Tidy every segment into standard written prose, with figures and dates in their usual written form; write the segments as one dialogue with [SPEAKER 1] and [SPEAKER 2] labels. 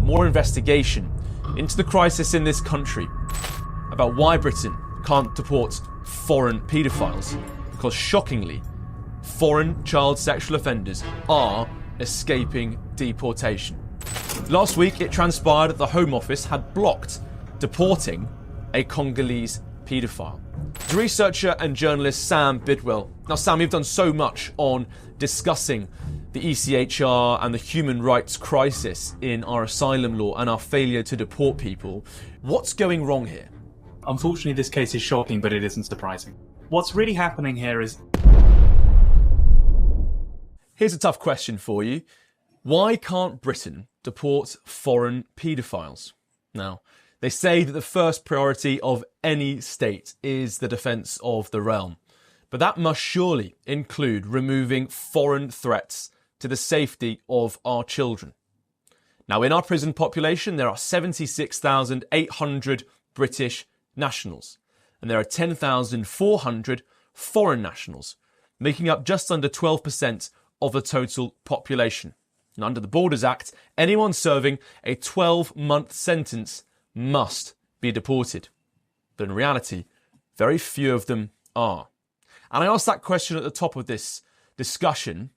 [SPEAKER 1] more investigation into the crisis in this country, about why Britain can't deport foreign paedophiles, because shockingly, foreign child sexual offenders are escaping deportation. Last week, it transpired that the Home Office had blocked deporting a Congolese paedophile. The researcher and journalist Sam Bidwell. Now, Sam, you've done so much on discussing the ECHR and the human rights crisis in our asylum law and our failure to deport people. What's going wrong here?
[SPEAKER 2] Unfortunately, this case is shocking, but it isn't surprising. What's really happening here is...
[SPEAKER 1] Here's a tough question for you. Why can't Britain deport foreign paedophiles? Now, they say that the first priority of any state is the defence of the realm. But that must surely include removing foreign threats to the safety of our children. Now, in our prison population, there are 76,800 British nationals, and there are 10,400 foreign nationals, making up just under 12% of the total population. And under the Borders Act, anyone serving a 12-month sentence must be deported. But in reality, very few of them are. And I asked that question at the top of this discussion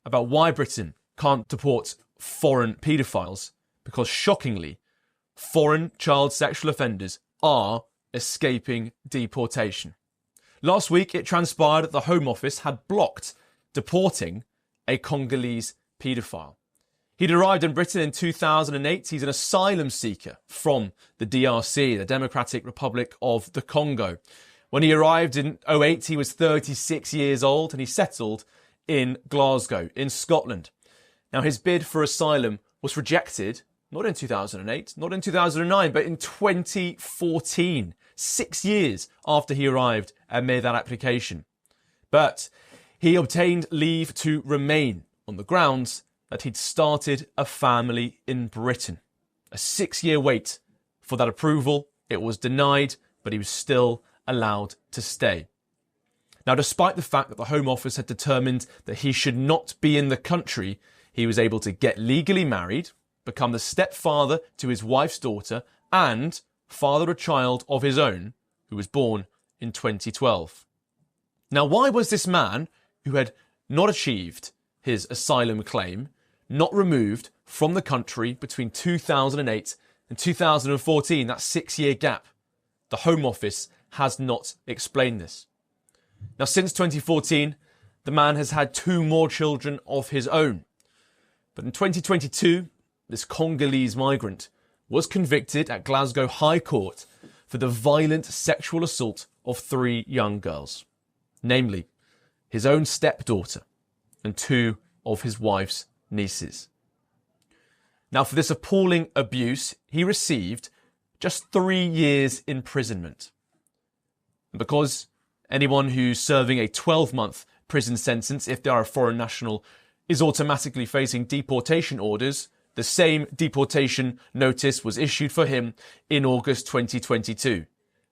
[SPEAKER 1] about why Britain can't deport foreign paedophiles, because shockingly, foreign child sexual offenders are escaping deportation. Last week, it transpired that the Home Office had blocked deporting a Congolese paedophile. He'd arrived in Britain in 2008. He's an asylum seeker from the DRC, the Democratic Republic of the Congo. When he arrived in 2008, he was 36 years old and he settled in Glasgow, in Scotland. Now, his bid for asylum was rejected, not in 2008, not in 2009, but in 2014, 6 years after he arrived and made that application. But he obtained leave to remain on the grounds that he'd started a family in Britain. A 6-year wait for that approval. It was denied, but he was still allowed to stay. Now, despite the fact that the Home Office had determined that he should not be in the country, he was able to get legally married, become the stepfather to his wife's daughter, and father a child of his own who was born in 2012. Now, why was this man who had not achieved his asylum claim not removed from the country between 2008 and 2014, that 6-year gap? The Home Office has not explained this. Now, since 2014, the man has had 2 more children of his own. But in 2022, this Congolese migrant was convicted at Glasgow High Court for the violent sexual assault of 3 young girls, namely his own stepdaughter and 2 of his wife's nieces. Now, for this appalling abuse, he received just 3 years imprisonment. And because anyone who's serving a 12-month prison sentence, if they are a foreign national, is automatically facing deportation orders, the same deportation notice was issued for him in August 2022.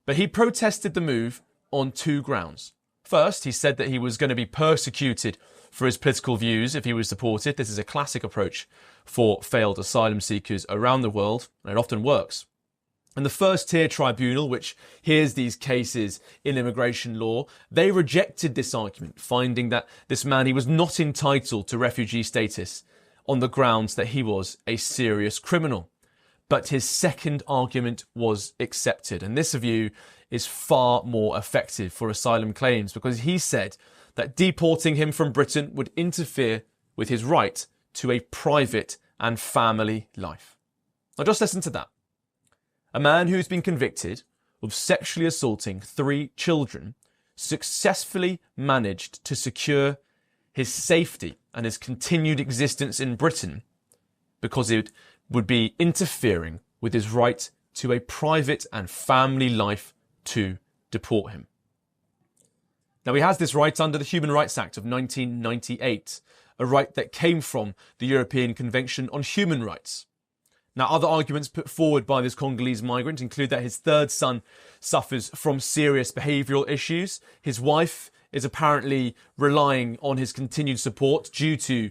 [SPEAKER 1] But he protested the move on 2 grounds. First, he said that he was going to be persecuted for his political views if he was deported. This is a classic approach for failed asylum seekers around the world, and it often works. And the first-tier tribunal, which hears these cases in immigration law, they rejected this argument, finding that this man, he was not entitled to refugee status on the grounds that he was a serious criminal. But his second argument was accepted, and this view is far more effective for asylum claims, because he said that deporting him from Britain would interfere with his right to a private and family life. Now just listen to that. A man who's been convicted of sexually assaulting 3 children successfully managed to secure his safety and his continued existence in Britain because it would be interfering with his right to a private and family life to deport him. Now, he has this right under the Human Rights Act of 1998, a right that came from the European Convention on Human Rights. Now, other arguments put forward by this Congolese migrant include that his 3rd son suffers from serious behavioural issues. His wife is apparently relying on his continued support due to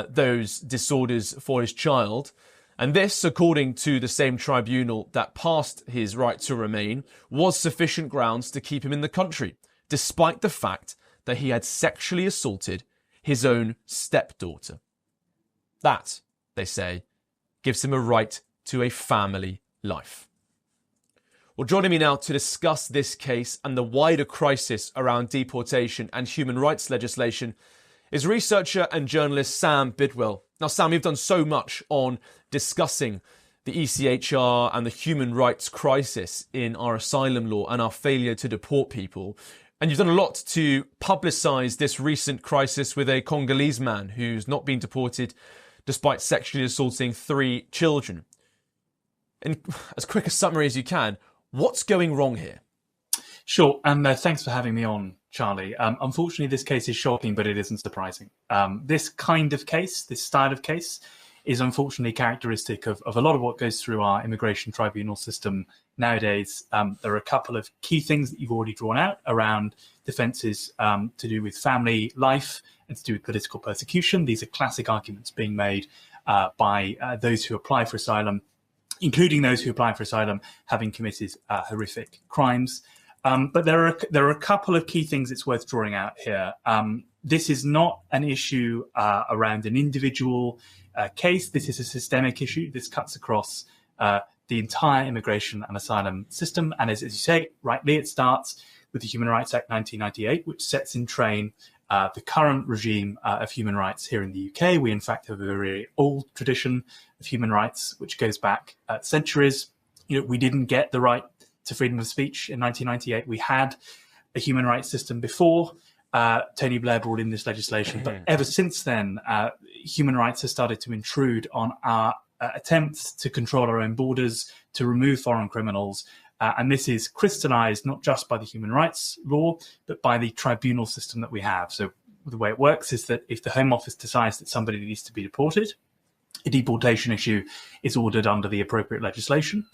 [SPEAKER 1] those disorders for his child. And this, according to the same tribunal that passed his right to remain, was sufficient grounds to keep him in the country, despite the fact that he had sexually assaulted his own stepdaughter. That, they say, gives him a right to a family life. Well, joining me now to discuss this case and the wider crisis around deportation and human rights legislation is researcher and journalist Sam Bidwell. Now, Sam, you've done so much on discussing the ECHR and the human rights crisis in our asylum law and our failure to deport people. And you've done a lot to publicise this recent crisis with a Congolese man who's not been deported despite sexually assaulting 3 children. In as quick a summary as you can, what's going wrong here?
[SPEAKER 2] Sure, and thanks for having me on, Charlie. Unfortunately, this case is shocking, but it isn't surprising. This kind of case, this style of case, is unfortunately characteristic of a lot of what goes through our immigration tribunal system nowadays. There are a couple of key things that you've already drawn out around defences to do with family life and to do with political persecution. These are classic arguments being made by those who apply for asylum, including those who apply for asylum having committed horrific crimes. But there are a couple of key things it's worth drawing out here. This is not an issue around an individual case. This is a systemic issue. This cuts across the entire immigration and asylum system. And as you say, rightly, it starts with the Human Rights Act 1998, which sets in train the current regime of human rights here in the UK. We, in fact, have a very old tradition of human rights, which goes back centuries. We didn't get the right to freedom of speech in 1998. We had a human rights system before Tony Blair brought in this legislation. But ever since then, human rights have started to intrude on our attempts to control our own borders, to remove foreign criminals. And this is crystallized not just by the human rights law, but by the tribunal system that we have. So the way it works is that if the Home Office decides that somebody needs to be deported, a deportation issue is ordered under the appropriate legislation.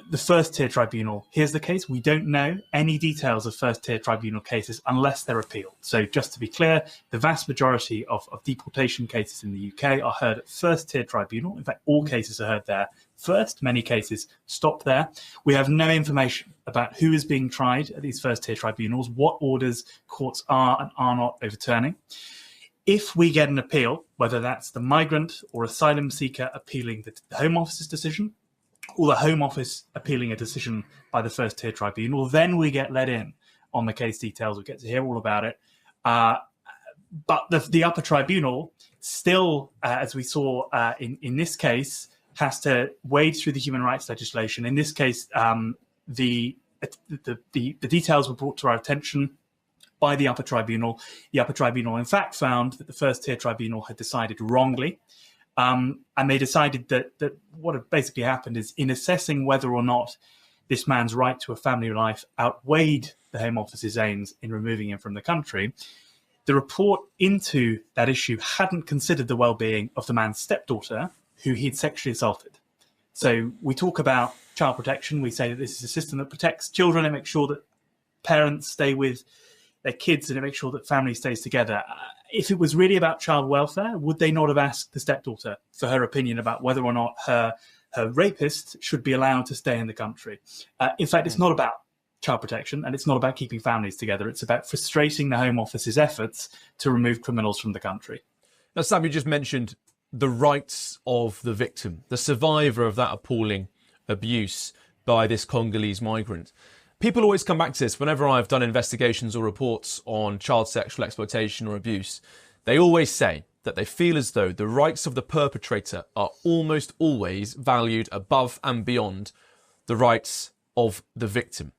[SPEAKER 2] The first-tier tribunal hears the case. We don't know any details of first-tier tribunal cases unless they're appealed. So just to be clear, the vast majority of deportation cases in the UK are heard at first-tier tribunal. In fact, all cases are heard there first. Many cases stop there. We have no information about who is being tried at these first-tier tribunals, what orders courts are and are not overturning. If we get an appeal, whether that's the migrant or asylum seeker appealing the Home Office's decision, or the Home Office appealing a decision by the first-tier tribunal, then we get let in on the case details. We get to hear all about it. But the upper tribunal still, as we saw in this case, has to wade through the human rights legislation. In this case, the details were brought to our attention by the upper tribunal. The upper tribunal, in fact, found that the first-tier tribunal had decided wrongly. And they decided that what had basically happened is, in assessing whether or not this man's right to a family life outweighed the Home Office's aims in removing him from the country, the report into that issue hadn't considered the well-being of the man's stepdaughter, who he'd sexually assaulted. So we talk about child protection. We say that this is a system that protects children and makes sure that parents stay with their kids and it makes sure that family stays together. If it was really about child welfare, would they not have asked the stepdaughter for her opinion about whether or not her rapist should be allowed to stay in the country? In fact, it's not about child protection and it's not about keeping families together. It's about frustrating the Home Office's efforts to remove criminals from the country.
[SPEAKER 1] Now, Sam, you just mentioned the rights of the victim, the survivor of that appalling abuse by this Congolese migrant. People always come back to this whenever I've done investigations or reports on child sexual exploitation or abuse. They always say that they feel as though the rights of the perpetrator are almost always valued above and beyond the rights of the victim.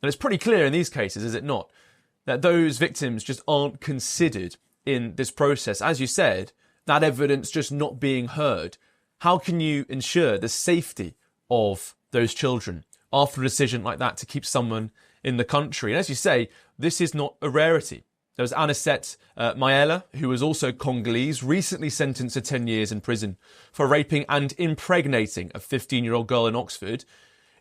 [SPEAKER 1] And it's pretty clear in these cases, is it not, that those victims just aren't considered in this process. As you said, that evidence just not being heard. How can you ensure the safety of those children after a decision like that to keep someone in the country? And as you say, this is not a rarity. There was Anisette Maela, who was also Congolese, recently sentenced to 10 years in prison for raping and impregnating a 15-year-old girl in Oxford.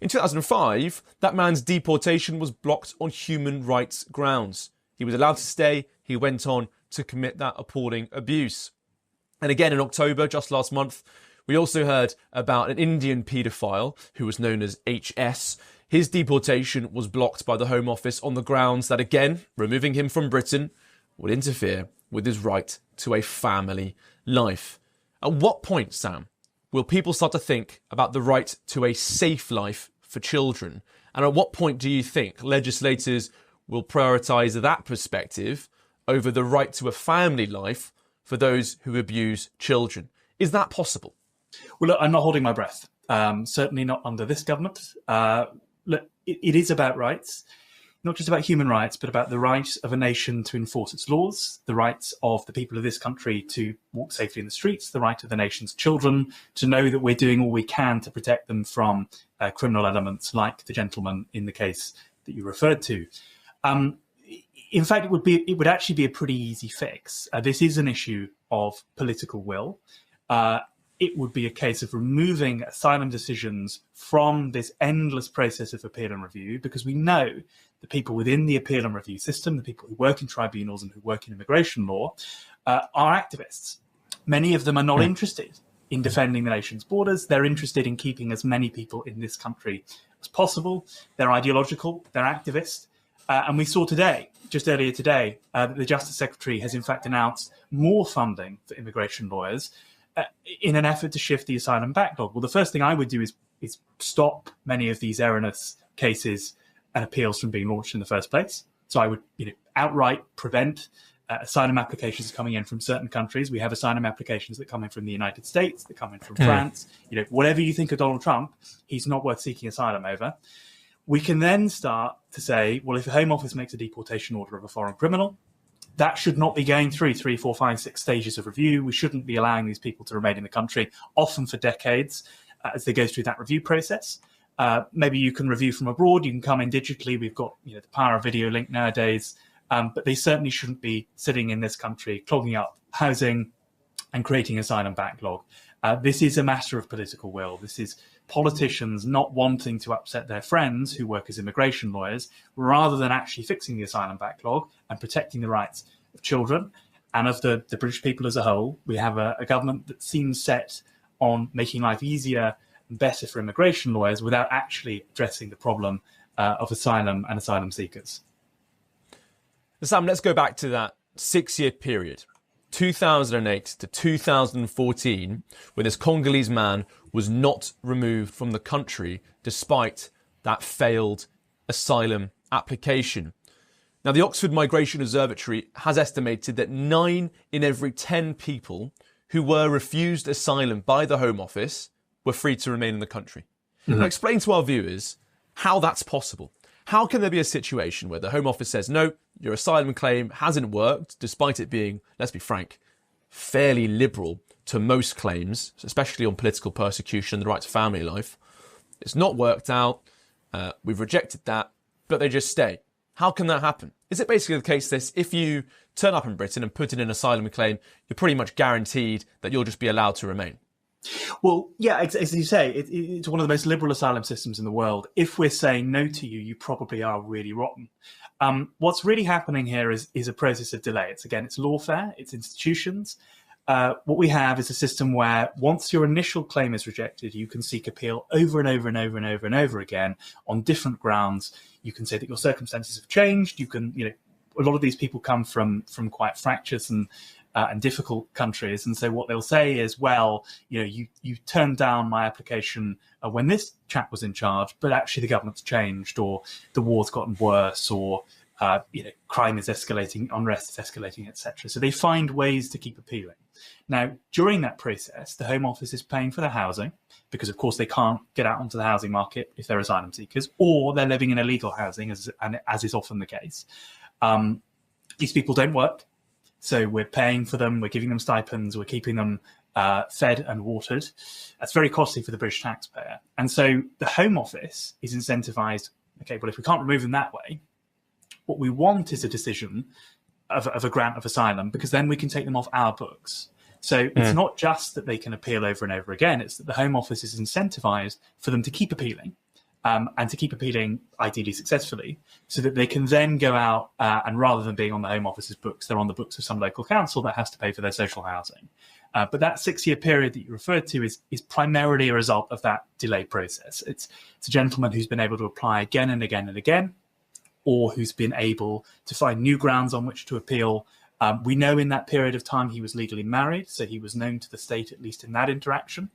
[SPEAKER 1] In 2005, that man's deportation was blocked on human rights grounds. He was allowed to stay. He went on to commit that appalling abuse. And again in October, just last month, We also heard about an Indian paedophile who was known as HS. His deportation was blocked by the Home Office on the grounds that, again, removing him from Britain would interfere with his right to a family life. At what point, Sam, will people start to think about the right to a safe life for children? And at what point do you think legislators will prioritise that perspective over the right to a family life for those who abuse children? Is that possible?
[SPEAKER 2] Well, look, I'm not holding my breath. Certainly not under this government. Look, it is about rights, not just about human rights, but about the right of a nation to enforce its laws, the rights of the people of this country to walk safely in the streets, the right of the nation's children to know that we're doing all we can to protect them from criminal elements like the gentleman in the case that you referred to. In fact, it would actually be a pretty easy fix. This is an issue of political will. It would be a case of removing asylum decisions from this endless process of appeal and review, because we know the people within the appeal and review system, the people who work in tribunals and who work in immigration law, are activists. Many of them are not interested in defending the nation's borders. They're interested in keeping as many people in this country as possible. They're ideological, they're activists. And we saw today, just earlier today, that the Justice Secretary has in fact announced more funding for immigration lawyers in an effort to shift the asylum backlog. Well, the first thing I would do is stop many of these erroneous cases and appeals from being launched in the first place. So I would outright prevent asylum applications coming in from certain countries. We have asylum applications that come in from the United States, that come in from France. Whatever you think of Donald Trump, he's not worth seeking asylum over. We can then start to say, well, if the Home Office makes a deportation order of a foreign criminal, that should not be going through 3, 4, 5, 6 stages of review. We shouldn't be allowing these people to remain in the country, often for decades, as they go through that review process. Maybe you can review from abroad. You can come in digitally. We've got the power of video link nowadays. But they certainly shouldn't be sitting in this country, clogging up housing and creating asylum backlog. This is a matter of political will. This is politicians not wanting to upset their friends who work as immigration lawyers, rather than actually fixing the asylum backlog and protecting the rights of children and of the British people as a whole. We have a government that seems set on making life easier and better for immigration lawyers without actually addressing the problem of asylum and asylum seekers.
[SPEAKER 1] Sam, let's go back to that 6-year period, 2008 to 2014, when this Congolese man was not removed from the country despite that failed asylum application. Now, the Oxford Migration Observatory has estimated that 9 in every 10 people who were refused asylum by the Home Office were free to remain in the country. Now, explain to our viewers how that's possible. How can there be a situation where the Home Office says, no, your asylum claim hasn't worked, despite it being, let's be frank, fairly liberal to most claims, especially on political persecution and the right to family life. It's not worked out. We've rejected that, but they just stay. How can that happen? Is it basically the case that if you turn up in Britain and put in an asylum claim, you're pretty much guaranteed that you'll just be allowed to remain?
[SPEAKER 2] Well, yeah, as you say, it's one of the most liberal asylum systems in the world. If we're saying no to you, you probably are really rotten. What's really happening here is a process of delay. It's lawfare, it's institutions. What we have is a system where once your initial claim is rejected, you can seek appeal over and over and over and over and over again on different grounds. You can say that your circumstances have changed. You can, a lot of these people come from quite fractious and difficult countries, and so what they'll say is, well, you turned down my application when this chap was in charge, but actually the government's changed, or the war's gotten worse, or crime is escalating, unrest is escalating, etc. So they find ways to keep appealing. Now, during that process, the Home Office is paying for their housing, because of course they can't get out onto the housing market if they're asylum seekers, or they're living in illegal housing, as is often the case. These people don't work. So we're paying for them, we're giving them stipends, we're keeping them fed and watered. That's very costly for the British taxpayer. And so the Home Office is incentivized, okay, well, if we can't remove them that way, what we want is a decision of a grant of asylum, because then we can take them off our books. So it's not just that they can appeal over and over again, it's that the Home Office is incentivized for them to keep appealing. And to keep appealing ideally successfully, so that they can then go out and rather than being on the Home Office's books, they're on the books of some local council that has to pay for their social housing. But that 6-year period that you referred to is primarily a result of that delay process. It's a gentleman who's been able to apply again and again and again, or who's been able to find new grounds on which to appeal. We know in that period of time he was legally married, so he was known to the state, at least in that interaction.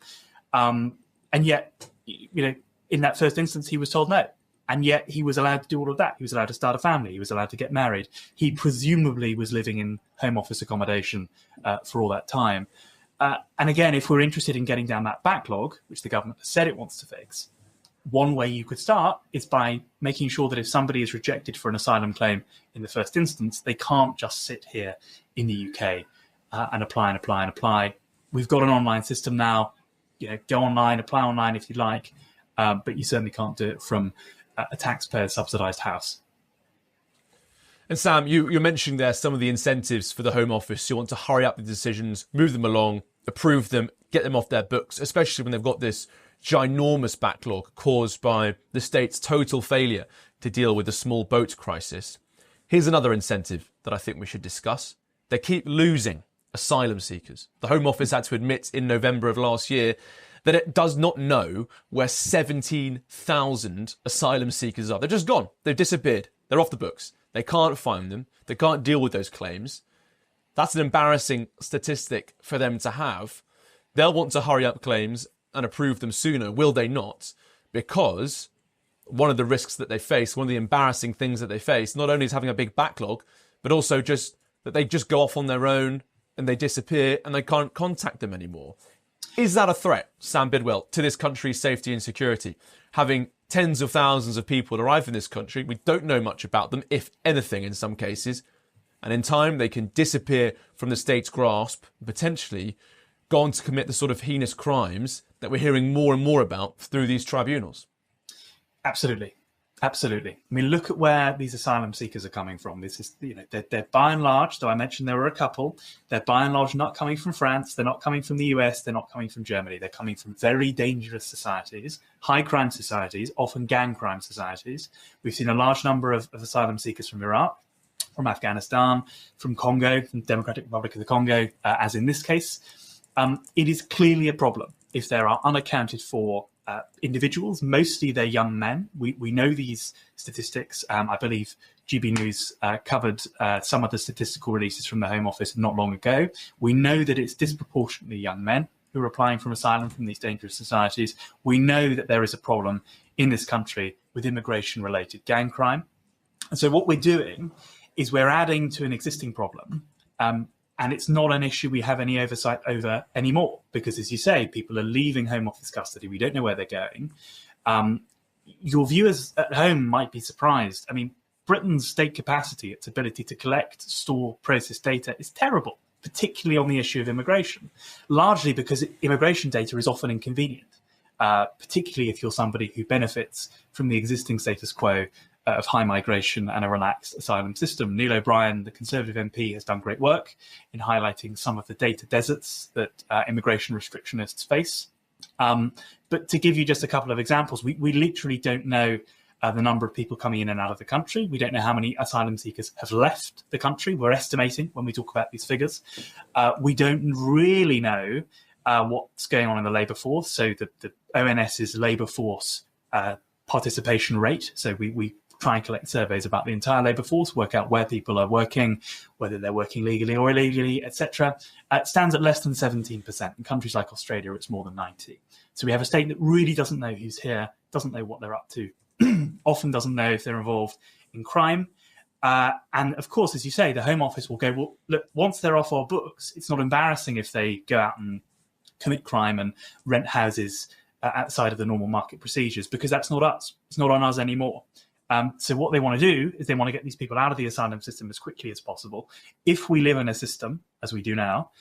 [SPEAKER 2] And yet, in that first instance, he was told no. And yet he was allowed to do all of that. He was allowed to start a family. He was allowed to get married. He presumably was living in Home Office accommodation for all that time. And again, if we're interested in getting down that backlog, which the government has said it wants to fix, one way you could start is by making sure that if somebody is rejected for an asylum claim in the first instance, they can't just sit here in the UK and apply. We've got an online system now. Go online, apply online if you like, but you certainly can't do it from a taxpayer-subsidised house.
[SPEAKER 1] And Sam, you're mentioning there some of the incentives for the Home Office. You want to hurry up the decisions, move them along, approve them, get them off their books, especially when they've got this ginormous backlog caused by the state's total failure to deal with the small boat crisis. Here's another incentive that I think we should discuss. They keep losing asylum seekers. The Home Office had to admit in November of last year that it does not know where 17,000 asylum seekers are. They're just gone. They've disappeared. They're off the books. They can't find them. They can't deal with those claims. That's an embarrassing statistic for them to have. They'll want to hurry up claims and approve them sooner, will they not? Because one of the risks that they face, one of the embarrassing things that they face, not only is having a big backlog, but also just that they just go off on their own and they disappear and they can't contact them anymore. Is that a threat, Sam Bidwell, to this country's safety and security? Having tens of thousands of people arrive in this country, we don't know much about them, if anything in some cases, and in time they can disappear from the state's grasp, potentially go on to commit the sort of heinous crimes that we're hearing more and more about through these tribunals.
[SPEAKER 2] Absolutely. I mean, look at where these asylum seekers are coming from. This is, they're by and large, though I mentioned there were a couple, they're by and large not coming from France, they're not coming from the US, they're not coming from Germany. They're coming from very dangerous societies, high crime societies, often gang crime societies. We've seen a large number of asylum seekers from Iraq, from Afghanistan, from Congo, from the Democratic Republic of the Congo, as in this case. It is clearly a problem if there are unaccounted for individuals, mostly they're young men. We know these statistics. I believe GB News covered some of the statistical releases from the Home Office not long ago. We know that it's disproportionately young men who are applying for asylum from these dangerous societies. We know that there is a problem in this country with immigration-related gang crime. And so what we're doing is we're adding to an existing problem. And it's not an issue we have any oversight over anymore, because, as you say, people are leaving Home Office custody. We don't know where they're going. Your viewers at home might be surprised. I mean, Britain's state capacity, its ability to collect, store, process data is terrible, particularly on the issue of immigration, largely because immigration data is often inconvenient, particularly if you're somebody who benefits from the existing status quo of high migration and a relaxed asylum system. Neil O'Brien, the Conservative MP, has done great work in highlighting some of the data deserts that immigration restrictionists face. But to give you just a couple of examples, we literally don't know the number of people coming in and out of the country. We don't know how many asylum seekers have left the country. We're estimating when we talk about these figures. We don't really know what's going on in the labour force. So the ONS's labour force participation rate. So we try and collect surveys about the entire labour force, work out where people are working, whether they're working legally or illegally, etc. It stands at less than 17%. In countries like Australia, it's more than 90%. So we have a state that really doesn't know who's here, doesn't know what they're up to, often doesn't know if they're involved in crime. And of course, as you say, the Home Office will go, well, look, once they're off our books, it's not embarrassing if they go out and commit crime and rent houses outside of the normal market procedures, because that's not us. It's not on us anymore. So what they want to do is they want to get these people out of the asylum system as quickly as possible. If we live in a system, as we do now,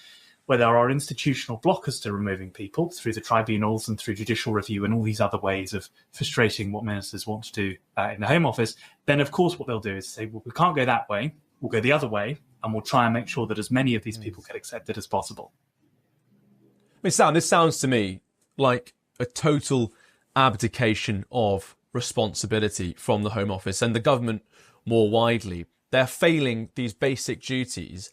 [SPEAKER 2] where there are institutional blockers to removing people through the tribunals and through judicial review and all these other ways of frustrating what ministers want to do in the Home Office, then of course what they'll do is say, well, we can't go that way, we'll go the other way, and we'll try and make sure that as many of these people get accepted as possible.
[SPEAKER 1] I mean, Sam, this sounds to me like a total abdication of responsibility from the Home Office and the government more widely. They're failing these basic duties.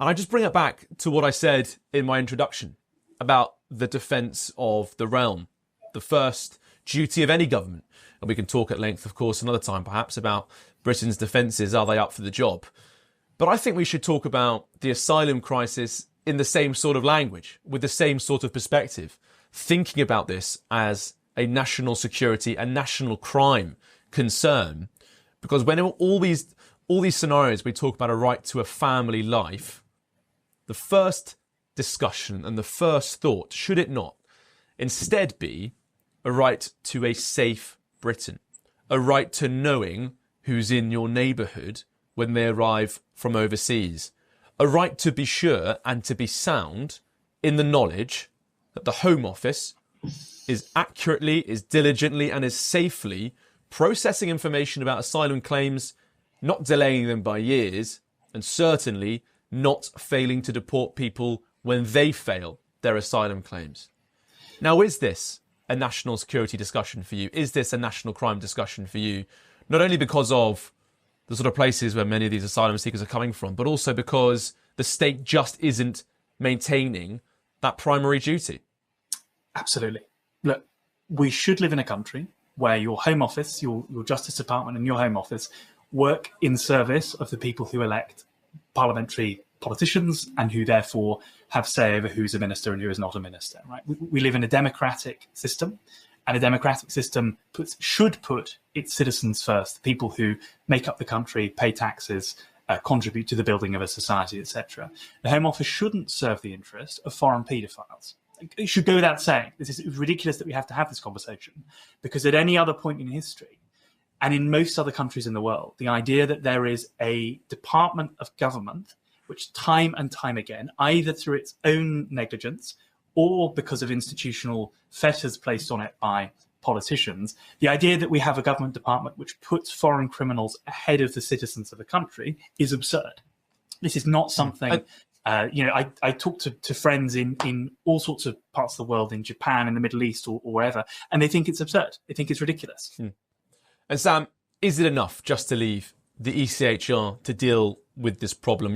[SPEAKER 1] And I just bring it back to what I said in my introduction about the defence of the realm, the first duty of any government. And we can talk at length, of course, another time perhaps about Britain's defences. Are they up for the job? But I think we should talk about the asylum crisis in the same sort of language, with the same sort of perspective, thinking about this as a national security and national crime concern. Because when all these scenarios we talk about a right to a family life, the first discussion and the first thought, should it not, instead be a right to a safe Britain, a right to knowing who's in your neighbourhood when they arrive from overseas, a right to be sure and to be sound in the knowledge that the Home Office is accurately, is diligently and is safely processing information about asylum claims, not delaying them by years, and certainly not failing to deport people when they fail their asylum claims. Now, is this a national security discussion for you? Is this a national crime discussion for you? Not only because of the sort of places where many of these asylum seekers are coming from, but also because the state just isn't maintaining that primary duty.
[SPEAKER 2] Absolutely. Look, we should live in a country where your Home Office, your Justice Department and your Home Office work in service of the people who elect parliamentary politicians and who therefore have say over who's a minister and who is not a minister. Right? We live in a democratic system, and a democratic system should put its citizens first, the people who make up the country, pay taxes, contribute to the building of a society, etc. The Home Office shouldn't serve the interest of foreign paedophiles. It should go without saying. This is ridiculous that we have to have this conversation, because at any other point in history, and in most other countries in the world, the idea that there is a department of government which time and time again, either through its own negligence or because of institutional fetters placed on it by politicians, the idea that we have a government department which puts foreign criminals ahead of the citizens of the country is absurd. This is not something... I talk to friends in all sorts of parts of the world, in Japan, in the Middle East or wherever, and they think it's absurd. They think it's ridiculous.
[SPEAKER 1] And Sam, is it enough just to leave the ECHR to deal with this problem?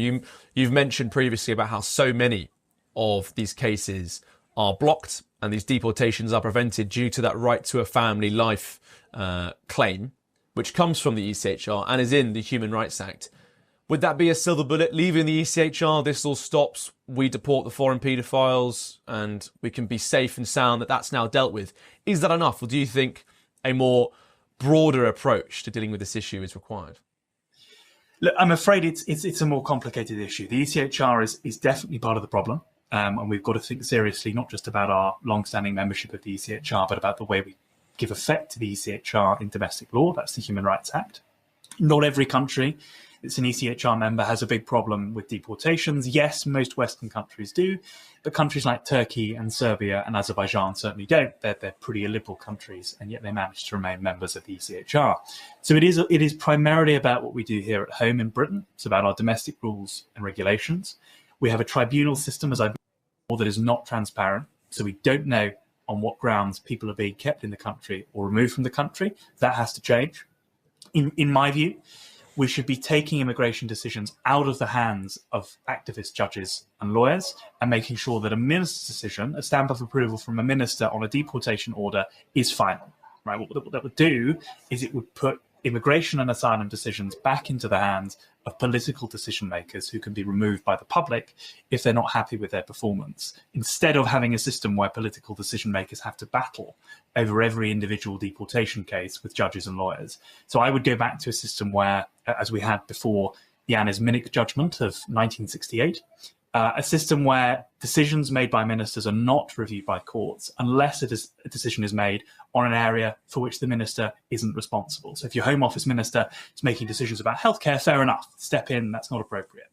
[SPEAKER 1] You've mentioned previously about how so many of these cases are blocked and these deportations are prevented due to that right to a family life claim, which comes from the ECHR and is in the Human Rights Act. Would that be a silver bullet? Leaving the ECHR, this all stops, we deport the foreign paedophiles and we can be safe and sound, that's now dealt with. Is that enough? Or do you think a more broader approach to dealing with this issue is required?
[SPEAKER 2] Look, I'm afraid it's a more complicated issue. The ECHR is definitely part of the problem. And we've got to think seriously, not just about our long-standing membership of the ECHR, but about the way we give effect to the ECHR in domestic law. That's the Human Rights Act. Not every country that's an ECHR member has a big problem with deportations. Yes, most Western countries do, but countries like Turkey and Serbia and Azerbaijan certainly don't. They're pretty illiberal countries, and yet they manage to remain members of the ECHR. So it is primarily about what we do here at home in Britain. It's about our domestic rules and regulations. We have a tribunal system, as I mentioned, that is not transparent, so we don't know on what grounds people are being kept in the country or removed from the country. That has to change. In my view, we should be taking immigration decisions out of the hands of activist judges and lawyers and making sure that a minister's decision, a stamp of approval from a minister on a deportation order, is final. Right? What that would do is it would put immigration and asylum decisions back into the hands of political decision makers who can be removed by the public if they're not happy with their performance, instead of having a system where political decision makers have to battle over every individual deportation case with judges and lawyers. So I would go back to a system where, as we had before the Annes Minnick judgment of 1968, a system where decisions made by ministers are not reviewed by courts unless a decision is made on an area for which the minister isn't responsible. So if your Home Office minister is making decisions about healthcare, fair enough, step in, that's not appropriate.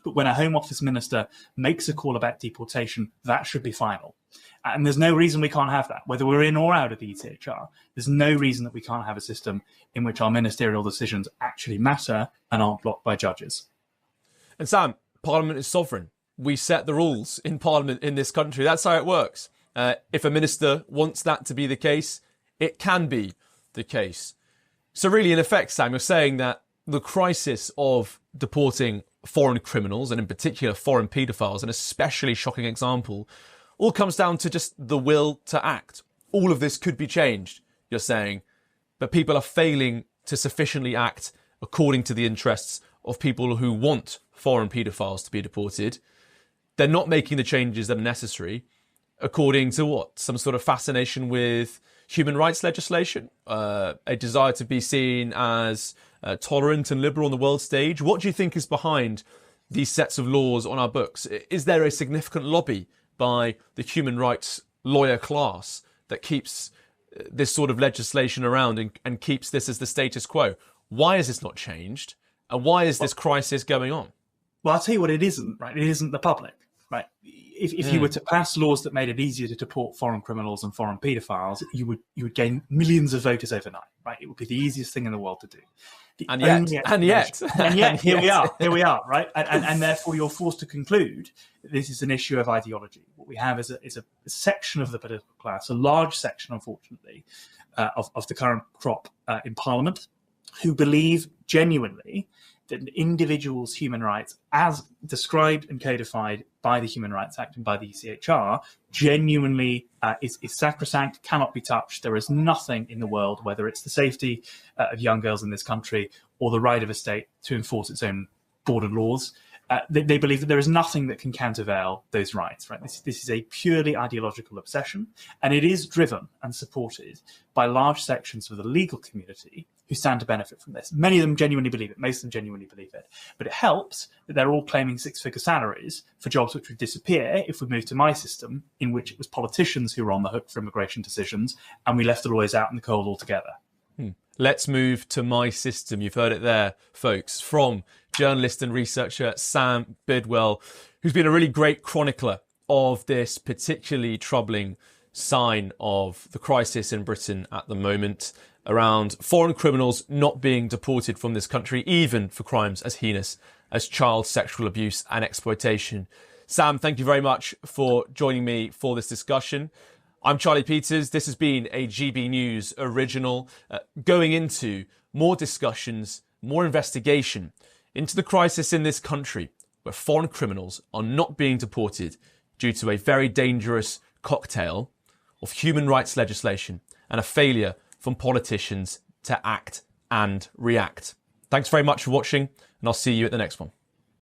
[SPEAKER 2] But when a Home Office minister makes a call about deportation, that should be final. And there's no reason we can't have that, whether we're in or out of the ECHR. There's no reason that we can't have a system in which our ministerial decisions actually matter and aren't blocked by judges.
[SPEAKER 1] And Sam, Parliament is sovereign. We set the rules in Parliament in this country. That's how it works. If a minister wants that to be the case, it can be the case. So really, in effect, Sam, you're saying that the crisis of deporting foreign criminals, and in particular foreign paedophiles, an especially shocking example, all comes down to just the will to act. All of this could be changed, you're saying, but people are failing to sufficiently act according to the interests of people who want foreign paedophiles to be deported. They're not making the changes that are necessary according to what? Some sort of fascination with human rights legislation, a desire to be seen as tolerant and liberal on the world stage. What do you think is behind these sets of laws on our books? Is there a significant lobby by the human rights lawyer class that keeps this sort of legislation around and keeps this as the status quo? Why is this not changed? And why is this crisis going on?
[SPEAKER 2] Well, I'll tell you what it isn't, right? It isn't the public, right? If you were to pass laws that made it easier to deport foreign criminals and foreign paedophiles, you would gain millions of voters overnight, right? It would be the easiest thing in the world to do.
[SPEAKER 1] And yet,
[SPEAKER 2] here we are, right? And therefore, you're forced to conclude that this is an issue of ideology. What we have is a section of the political class, a large section, unfortunately, of the current crop in Parliament, who believe genuinely that an individual's human rights, as described and codified by the Human Rights Act and by the ECHR, genuinely is sacrosanct, cannot be touched. There is nothing in the world, whether it's the safety of young girls in this country or the right of a state to enforce its own border laws. They believe that there is nothing that can countervail those rights. Right? This is a purely ideological obsession, and it is driven and supported by large sections of the legal community who stand to benefit from this. Many of them genuinely believe it. Most of them genuinely believe it. But it helps that they're all claiming six-figure salaries for jobs which would disappear if we moved to my system, in which it was politicians who were on the hook for immigration decisions, and we left the lawyers out in the cold altogether.
[SPEAKER 1] Let's move to my system. You've heard it there, folks, from journalist and researcher Sam Bidwell, who's been a really great chronicler of this particularly troubling sign of the crisis in Britain at the moment around foreign criminals not being deported from this country, even for crimes as heinous as child sexual abuse and exploitation. Sam, thank you very much for joining me for this discussion. I'm Charlie Peters. This has been a GB News original, going into more discussions, more investigation into the crisis in this country where foreign criminals are not being deported due to a very dangerous cocktail of human rights legislation and a failure from politicians to act and react. Thanks very much for watching, and I'll see you at the next one.